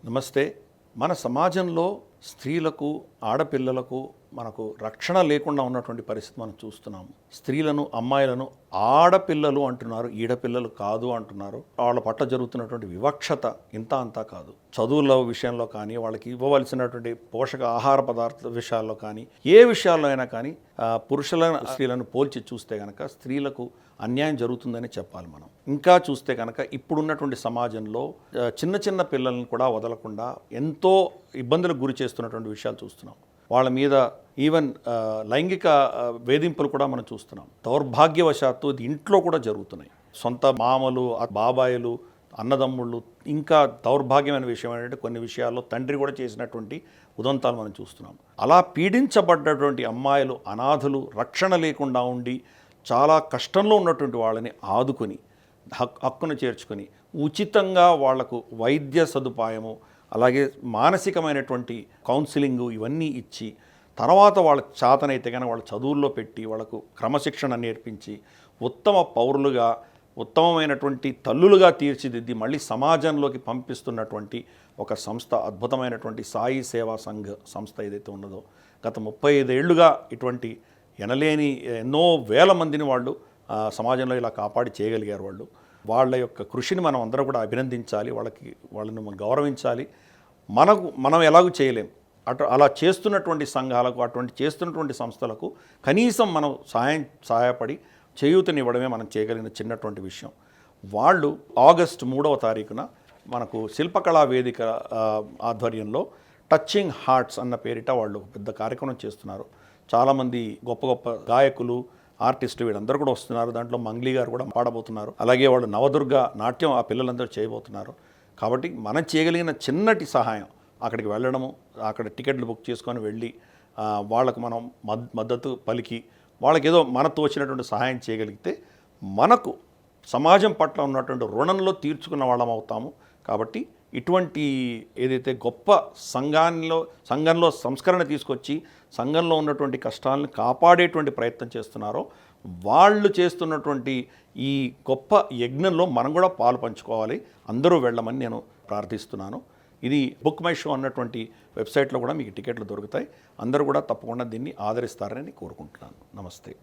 నమస్తే. మన సమాజంలో స్త్రీలకు, ఆడపిల్లలకు మనకు రక్షణ లేకుండా ఉన్నటువంటి పరిస్థితి మనం చూస్తున్నాము. స్త్రీలను, అమ్మాయిలను ఆడపిల్లలు అంటున్నారు, ఈడపిల్లలు కాదు అంటున్నారు. వాళ్ళ పట్ల జరుగుతున్నటువంటి వివక్షత ఇంత అంతా కాదు. చదువుల విషయంలో కానీ, వాళ్ళకి ఇవ్వవలసినటువంటి పోషక ఆహార పదార్థాల విషయాల్లో కానీ, ఏ విషయాల్లో అయినా కానీ పురుషులను స్త్రీలను పోల్చి చూస్తే కనుక స్త్రీలకు అన్యాయం జరుగుతుందని చెప్పాలి మనం. ఇంకా చూస్తే కనుక ఇప్పుడున్నటువంటి సమాజంలో చిన్న చిన్న పిల్లల్ని కూడా వదలకుండా ఎంతో ఇబ్బందులకు గురి చేస్తున్నటువంటి విషయాలు చూస్తున్నాం. వాళ్ళ మీద ఈవెన్ లైంగిక వేధింపులు కూడా మనం చూస్తున్నాం. దౌర్భాగ్యవశాత్తు ఇది ఇంట్లో కూడా జరుగుతున్నాయి. సొంత మామలు, బాబాయిలు, అన్నదమ్ముళ్ళు. ఇంకా దౌర్భాగ్యమైన విషయం ఏంటంటే కొన్ని విషయాల్లో తండ్రి కూడా చేసినటువంటి ఉదంతాలు మనం చూస్తున్నాం. అలా పీడించబడ్డటువంటి అమ్మాయిలు, అనాథులు, రక్షణ లేకుండా ఉండి చాలా కష్టంలో ఉన్నటువంటి వాళ్ళని ఆదుకొని హక్కును చేర్చుకొని ఉచితంగా వాళ్లకు వైద్య సదుపాయము, అలాగే మానసికమైనటువంటి కౌన్సిలింగు ఇవన్నీ ఇచ్చి తర్వాత వాళ్ళకి చేతనైతే కానీ వాళ్ళ చదువుల్లో పెట్టి వాళ్ళకు క్రమశిక్షణ నేర్పించి ఉత్తమ పౌరులుగా, ఉత్తమమైనటువంటి తల్లులుగా తీర్చిదిద్ది మళ్ళీ సమాజంలోకి పంపిస్తున్నటువంటి ఒక సంస్థ, అద్భుతమైనటువంటి సాయి సేవా సంఘ్ సంస్థ ఏదైతే ఉన్నదో గత 35 ఏళ్లుగా ఇటువంటి ఎనలేని ఎన్నో వేల మందిని వాళ్ళు సమాజంలో ఇలా కాపాడి చేయగలిగారు. వాళ్ళ యొక్క కృషిని మనం అందరూ కూడా అభినందించాలి, వాళ్ళని మనం గౌరవించాలి. మనం ఎలాగూ చేయలేం. అలా చేస్తున్నటువంటి సంఘాలకు, అటువంటి చేస్తున్నటువంటి సంస్థలకు కనీసం మనం సహాయపడి చేయూతనివ్వడమే మనం చేయగలిగిన చిన్నటువంటి విషయం. వాళ్ళు ఆగస్టు 3వ తారీఖున మనకు శిల్పకళా వేదిక ఆధ్వర్యంలో టచింగ్ హార్ట్స్ అన్న పేరిట వాళ్ళు పెద్ద కార్యక్రమం చేస్తున్నారు. చాలామంది గొప్ప గొప్ప గాయకులు, ఆర్టిస్టులు వీళ్ళందరూ కూడా వస్తున్నారు. దాంట్లో మంగ్లీ గారు కూడా పాడబోతున్నారు. అలాగే వాళ్ళు నవదుర్గ నాట్యం ఆ పిల్లలందరూ చేయబోతున్నారు. కాబట్టి మనం చేయగలిగిన చిన్నటి సహాయం అక్కడికి వెళ్ళడము, అక్కడ టికెట్లు బుక్ చేసుకొని వెళ్ళి వాళ్ళకు మనం మద్దతు పలికి వాళ్ళకి ఏదో మన తోచినటువంటి సహాయం చేయగలిగితే మనకు సమాజం పట్ల ఉన్నటువంటి రుణంలో తీర్చుకున్న వాళ్ళం అవుతాము. కాబట్టి ఇటువంటి ఏదైతే గొప్ప సంఘంలో సంస్కరణ తీసుకొచ్చి సంఘంలో ఉన్నటువంటి కష్టాలను కాపాడేటువంటి ప్రయత్నం చేస్తున్నారో వాళ్ళు చేస్తున్నటువంటి ఈ గొప్ప యజ్ఞంలో మనం కూడా పాలు పంచుకోవాలి. అందరూ వెళ్ళమని నేను ప్రార్థిస్తున్నాను. ఇది బుక్ మై షో అన్నటువంటి వెబ్సైట్లో కూడా మీకు టికెట్లు దొరుకుతాయి. అందరూ కూడా తప్పకుండా దీన్ని ఆదరిస్తారని కోరుకుంటున్నాను. నమస్తే.